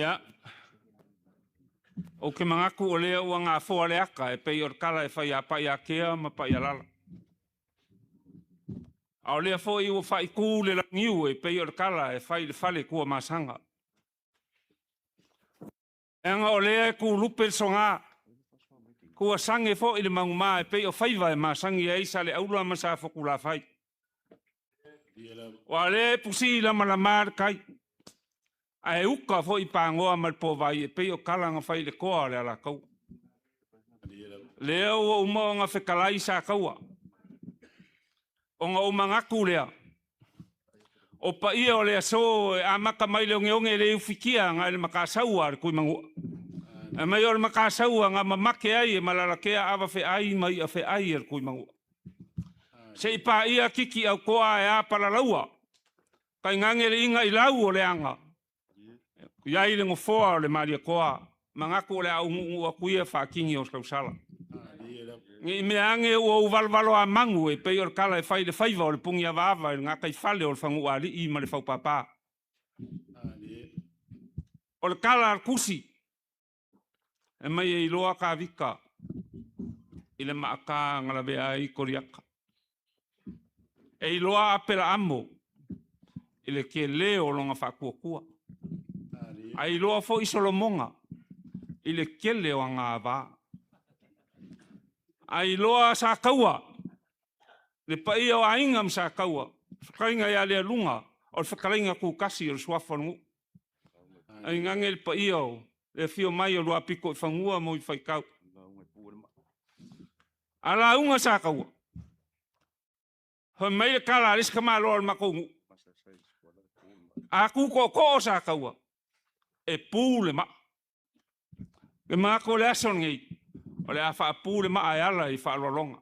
Ia. O ke mangaku o lea ua ngā fōa leaka e pei or kala e whai a pai a kea ma pai a lala. A o lea fō i ua whai kū le langiu e pei or kala e whai le whale kua masanga. E anga o lea e kū lupe so ngā. Kua sange fō i le mangumā e pei o whaiva e masangi e isa le aula masa whoku la whai. Wa lea e pusi la malamar kai. A e uka fo i pāngoa malpo vai e pei o kalanga whai le koa le ala kau. Lea ua umao ngā whekalai sa kaua. O ngā umangaku lea. O pa ia o lea so e amaka mai le onge le ufikia ngā le makasaua le kui mangua. E mai o le makasaua ngā mamake ai e malarakea awa whe ai mai a whe ai le kui mangua. Se i pā ia kiki au koa e a paralaua. Kai ngangere inga i lau o le anga. Iai le ngofoa o le maria koa. Mangako o le au ngu a kuia whakingi o skausala. Ngi me ange ua uvalvalo a mangu e pei or kala e whai le whaiva o le pungi a vava e ngā kai whale o le whangu a li i ma le whaupapa. O le kala ar kusi. E mai e iloa ka vika. I le maaka ngalavea i koriaka. E iloa apela amo. I le ke leo longa whakua kua. A iloa fo i Solomonga. I le kele o ngā vā. A iloa sa kaua. Le pai o ainga sa kaua. Whakainga ia lea lunga. O le whakainga ku kasi o le suafangu. A ingange le pai o. Le fio mai o lua piko i whangua mo i whaikau. A la unga sa kaua. Hoi mai le kala riska maa loa le makongu. A kuko ko sa kaua. E pūle ma. E maa ko le ason ngei. O le a wha pūle ma ai ala i wha alolonga.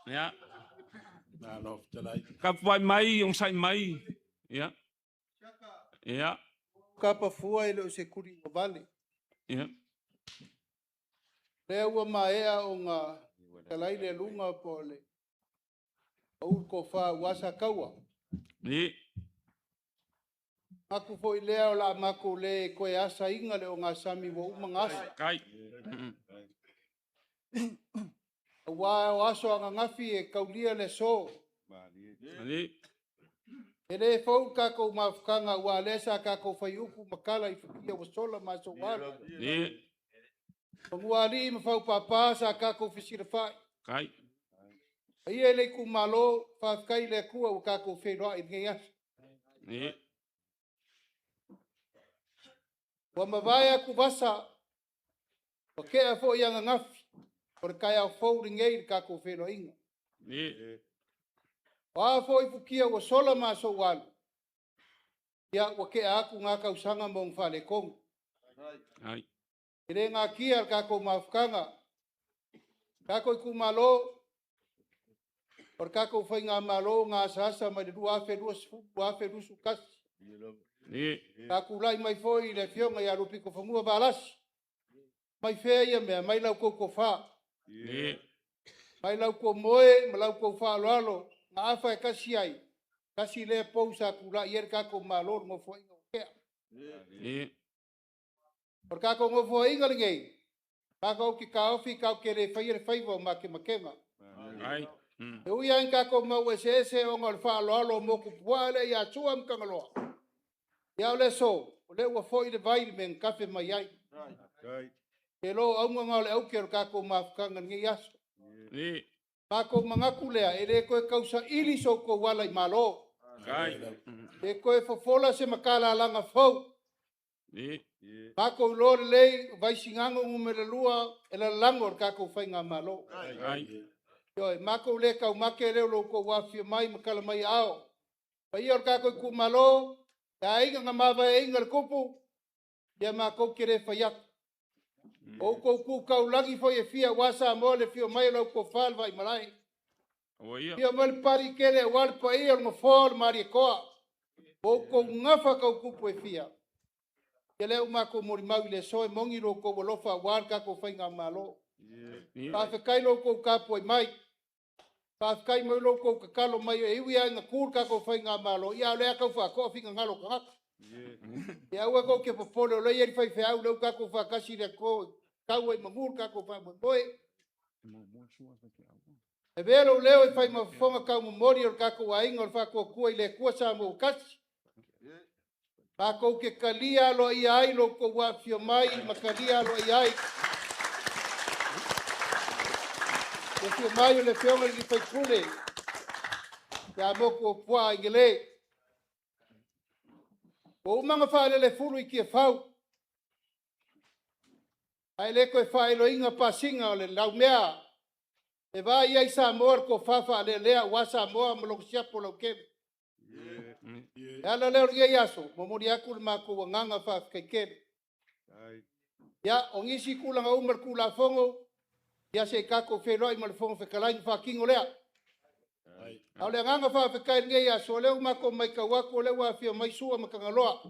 Ia. Ka wai mai, ong sai mai. Ia. Ia. Ka pa fua ele o se kuri o vale. Ia. Lea ua maea o ngā kalai le lunga po le. Au ko wha wasa kaua. Ia. Aku foi lea o la mako le koe asa inga le o ngā sami wo umanga asa. Kai. Wa o aso anga ngafi e kaulia le so. Ia. E le fau kako mafukanga ua lesa kako fai upu makala i fukia wa sola maso wala. Ia. Ua li mafau papasa kako fisira fai. Kai. Ia le ku malo whafkai le kua o kako whenua i ngai asa. Ia. Wa mawaya ku basa. Wa kea fo i anga ngafi. Por kai au fau ringei kako whenua inga. Ia. Wa fo i fukia wa sola maso wala. Ia wa kea aku ngā kausanga mong whale kongu. Ai. Ere ngā kia kako mafukanga. Kako i ku malo. Por kako fai ngā malo ngā sasa mai rua afe rusu kasi. Ia. Kako lai mai foi le fionga i arupi ko whamua balas. Mai whea ia mea, mai lau ko wha. Ia. Mai lau ko moe, mai lau ko wha aloalo. Ngā awha e kasi ai. Kasi le pou sa kula i er kako malo ngō fua inga o kea. Ia. Por kako ngō fua inga ringei. Kako ki ka ofi kau ke le whaia le whaiva o make makenga. Ai. E ui ain kako mau e se o ngā le wha aloalo moku puale i a tua mkangaloa. Ia o le so, o le ua foi le vai me kafe mai ai. E lo aunga ngā le auke o kako mafukanga ngi aso. Ia. Kako mangaku lea, e le koe kausa ili so ko wala i malo. Kai. E koe fofola se makala langa fau. Ia. Kako lo le lei, vai singango ngumele lua, e la langor kako fai ngā malo. Ai. Yoi, mako le kau make leo lo ko wafia mai makala mai ao. Pa ia o kako i ku malo, ya inga ngā mawa e inga le kupu, ia mako kere whaiak. O ko ku kau lagi fo e fia wasa mo le fio mai lau ko falva i malai. O ia. Fio mal pari kele wal pa ia mo for mari koa. O ko ngafa kau kupu e fia. Ia leo mako mori mau le soe mongi lo ko wolofa wal kako whainga malo. Pa whakai lo ko kapu e mai. Whaakai mai loko ka kalo mai e iwi ai ngā kūr kako whai ngā malo. Ia lea kau whako whika ngalo ka ngaka. Ia ua kau ke papole o lei eri whai whiau leu kako whakasi rea ko kau ai mangur kako whai moe. E vero leo e whai mawhonga kau mamori o kako wa inga o whako kua i le kua sa mo kasi. Kako ke kalia lo i ai loko wa fio mai makalia lo i ai. Le fio mai o le whionga li whai kule. Ia moko o pua ingele. O umanga whaele le furu i kia whau. Ai le koe whaelo inga pasinga o le lau mea. E vai ai Samoa ko whawha le lea wa Samoa mo loko siapo lau keme. E ala leo ria iaso, momori aku le mako wa nganga whawha keme. Ia, o ngisi kulanga umar kula fongo. Ia se kako wheloi ma le fongo whekalaini whakingo lea. Au le nganga whawha kai ia so leo mako mai ka wako leo wa whio mai sua makangaloa.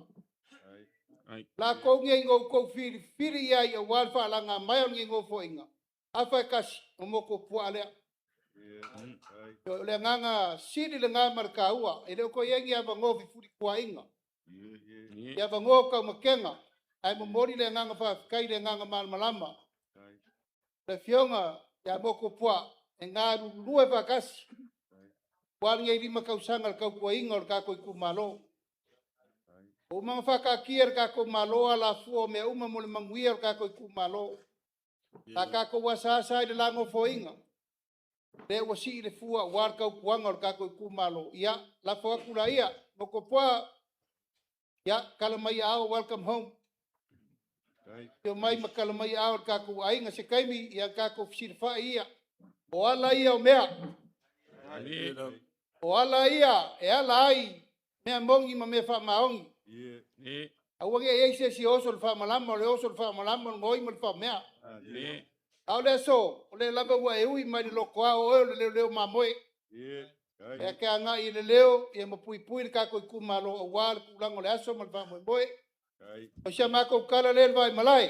La kou nge ingo kou whiri ia i a walwha langa mai o nge fo inga. Awhai kasi o moko pua lea. Le nganga siri le ngā maraka ua. E leo ko yengi ava ngō furi kua inga. I ava ngō kau makenga. Ai momori le nganga whawha kai le nganga malmalama. Le fionga ia moko pua. E ngā rurue whakasi. Wāringa i rima kau sanga kau kua inga o kako i ku malo. O mga whakakia o kako malo ala fua mea uma mo le manguia o kako i ku malo. Ta kako wasasa i le lango fo inga. Le wasi i le fua war kau kuanga o kako i ku malo. Ia, la fua kula ia. Moko pua. Ia, kalamai ao, welcome home. Teo mai ma kalamai ao o kako ainga se kaimi. Ia kako fisirfa ia. O ala ia o mea. O ala ia, e ala ai, mea mongi ma mea wha maongi. Au wange e eise si oso le wha malama, o le oso le wha malama, o ngoi ma le wha mea. Au le so, o le laba ua e ui mai ni loko ao, o le leo leo mamoe. E ke anga i le leo, i e mapui pui le kako i kumalo, o wā le kulango le aso ma le wha moe moe. O sia mako ukala le vai malai.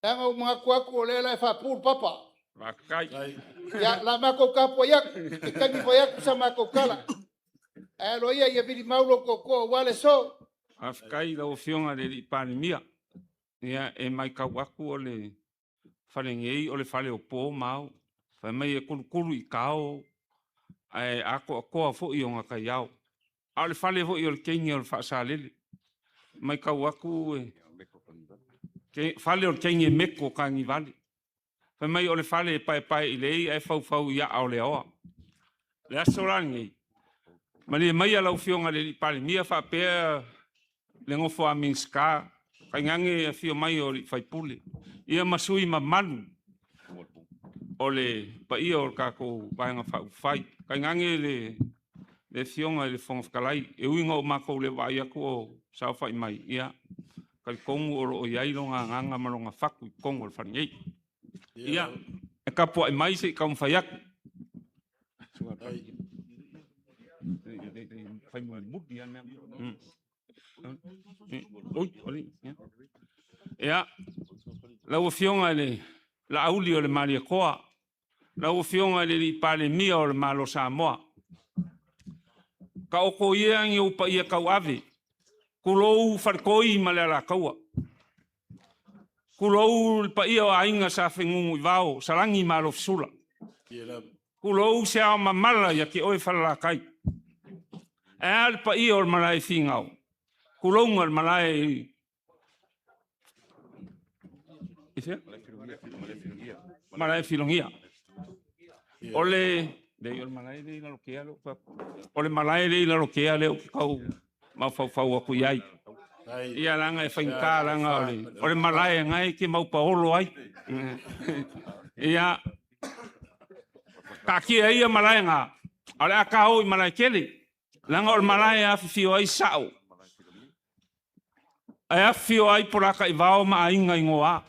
Tanga o mga kuaku o le lai wha pūr papa. Ya la mako kapo yak e kami po yak sa mako kala e lo ia ia vili maulo ko wale so Afkai la ofionga le pandemia. Ia e mai ka waku o le whalengei o le whale o pō mau. Whai mai e kuru i kao. Ai ako koa fo i o ngaka iau. Au le whale fo i o le kengi o le whaasalele. Mai ka waku e whale o le kengi e meko kangi vale. Whai mai o le whale pai i lei e fau ia au le oa. Le asorangi. Mani e mai alau fionga le pale mia whapea le ngofo a minska. Kai ngange e fio mai o le whaipule. Ia masui ma manu. O le pai o kako vaenga whai. Kai ngange le fionga le fonga whakalai. E uinga o mako le vai aku o sao whai mai. Ia. Kai kongu o iai longa nganga malonga whaku i kongu o le whaningei. Ia, e kapo ai mai se i kaum whaiak. Ia, lau fionga le, la auli o le Maria Koa. Lau fionga le li pale mia o le Malo Samoa. Ka oko ia ngi upa ia kau ave. Kulou wharkoi ma le ala kaua. Kulou pa ia o ainga sa whengungu i vao, sarangi malo fisula. Kulou se ao mamala ia ki oe whalalakai. E al pa ia o malai whingau. Kulou ngal malai... Malai filongia. Ole... Dei o malai le ila lokea leo. Ole malai le ila lokea leo ki kau mawhau aku iai. Ia langa e whainka langa o le malai ngai ki mau paolo ai. Ia ka kia ia malai ngā. Ale a ka hoi malai kele. Langa o le malai a whiwhio ai sao. A whiwhio ai poraka i vao ma a inga ingoa.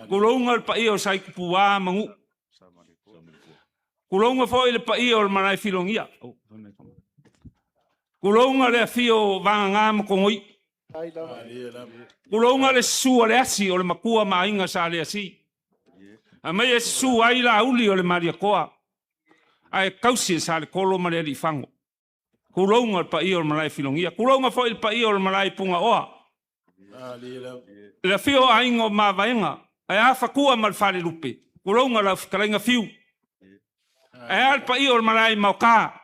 Kulonga le pa ia o sai kupuwa mangu. Kulonga fo i le pa ia o le malai filongia. Kulonga le fio vanga ngā makongoi. Kulonga le sua le asi o le makua ma inga sa le asi. A mai e sua ai la uli o le Maria Koa. Ai kausi sa le kolo ma le fango. Kulonga pa i o malai filongia. Kulonga fo il pa i o malai punga oa. Le fio aingo ma vaenga. Ai a fakua mal fale lupe. Kulonga la fikalenga fiu. Ai al pa i o malai mauka.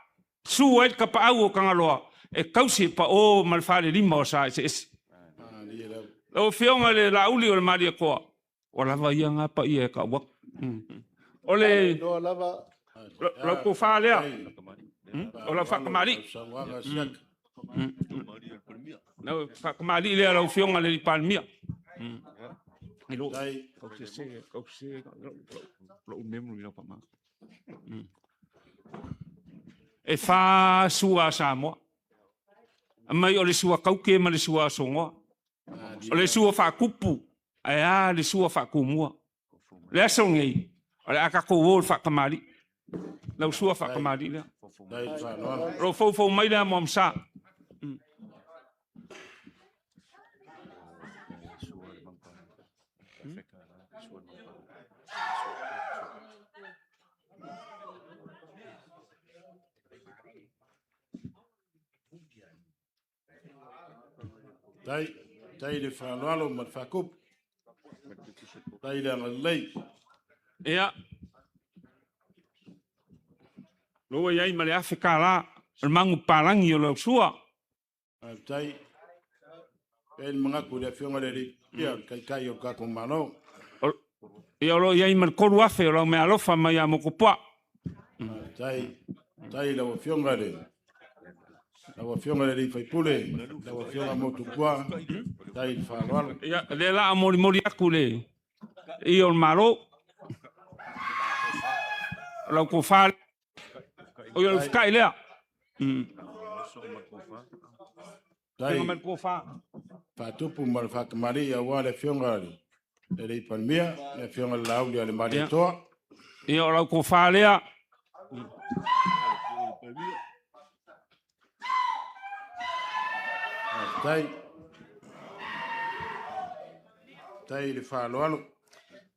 Su e ka pa au kangaloa. E kausi pa o mal fale lima o sa es. O fionga le la uli o le maria koa. O lava ia nga pa i e ka wak. Ole No lava. lo ko fa lea. O la whakamari. No, whakamari lea lau fionga le palmia. Ilo. Kause, lo memory no pama. E fa sua Samoa. Mai o le sua kauke ma le sua songoa. O le sua whakupu. Ai le sua whakumua. Le asongei. O le aka kou o whakamari. Lau sua whakamari lea. Ro fau mai lea mo msa. Tai le whanalo ma whakup. Tai le lei. Ea. Loa iai ma le Afrika la. Le mangu parangi o lau sua. Tai. El mga ku le fionga le li. Ia kai o kako mano. Ia lo iai ma le koru afe o lau me alofa mai a moko poa. Tai la fionga le. La fionga le li fai pule. La fionga motu kua. Tai whanalo. Ia le la mori aku le. Ia o maro. Lau ko whale. O ia whikai lea. Tai Penga ko wha. whatupu ma le whakamari a wā le fionga le. Le rei palmia. Le fionga le lauli a le mari toa. Ia o lau ko wha lea. Tai le whaloalo.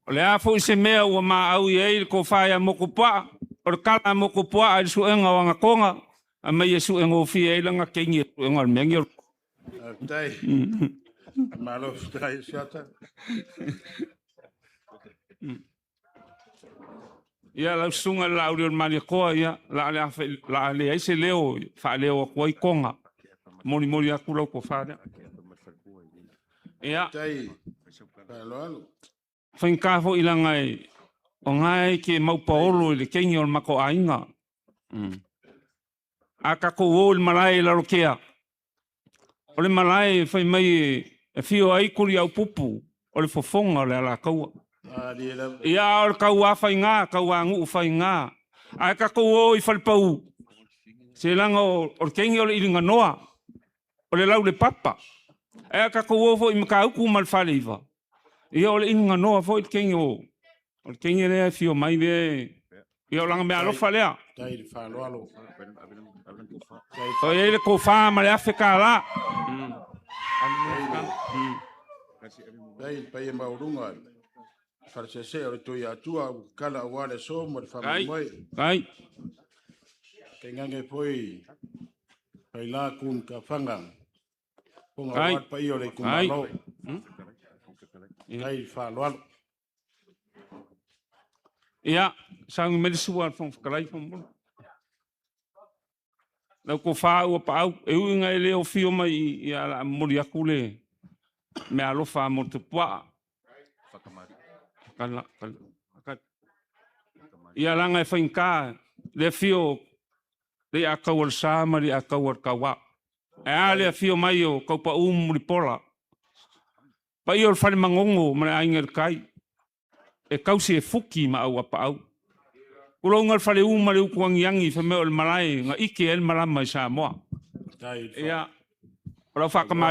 O le a fo se mea ua ma au iei ko wha ia moko poa. O le kala moko poa a su enga wanga konga. A mai e su enga o fia e langa kengi e enga mengi o. Tai. Malo tai siata. Ia lau sunga la uri o mani koa ia. La le aise leo. Wha leo a koi konga. Mori aku lau ko wha lea. Ia. Tai. Whaloalo. Whainka fo ilanga e. O ngai ke maupaolo le kengi o mako ainga. A kako o le malai la rokea. O le malai whai mai e fio ai kuri au pupu. O le fofonga o le ala kaua. Ia o le kaua whai ngā, kaua ngu whai ngā. A kako o i whalipau. Se langa o le kengi o le iringa noa. O le lau le papa. A kako o fo i makauku mal whale iwa. Ia o le iringa noa fo i kengi o. O le kengi lea fio mai le. Ia o langa mea alofa lea. Tai le whaloalo. O ele ko wha ma le Afrika la. Tai pai e maurunga. Wharsese o le toi atua. Kala o wale so mo le whamamoi. Ai. Kei ngange poi. Pai la kun ka whanga. Ponga Ai. wat pai o le Ai. kumalo. Tai whaloalo. Ia, sangi me le sua fong whakalai fong mono. Lau ko wha ua pa au, e ui ngai leo fio mai i ala mori aku le. Me alofa mo te pua. Kala. Ia langa e whainka, le fio, le a kawar sama, le a kawar kawa. E a le fio mai o kaupa muri pola. Pa i o whare mangongo, mare ainga kai. E kausi e fuki ma au apa au. Kulonga whare ma le ukuangiangi wha meo le malai, nga ike el marama i Samoa. Tai Ia, ora whakamari.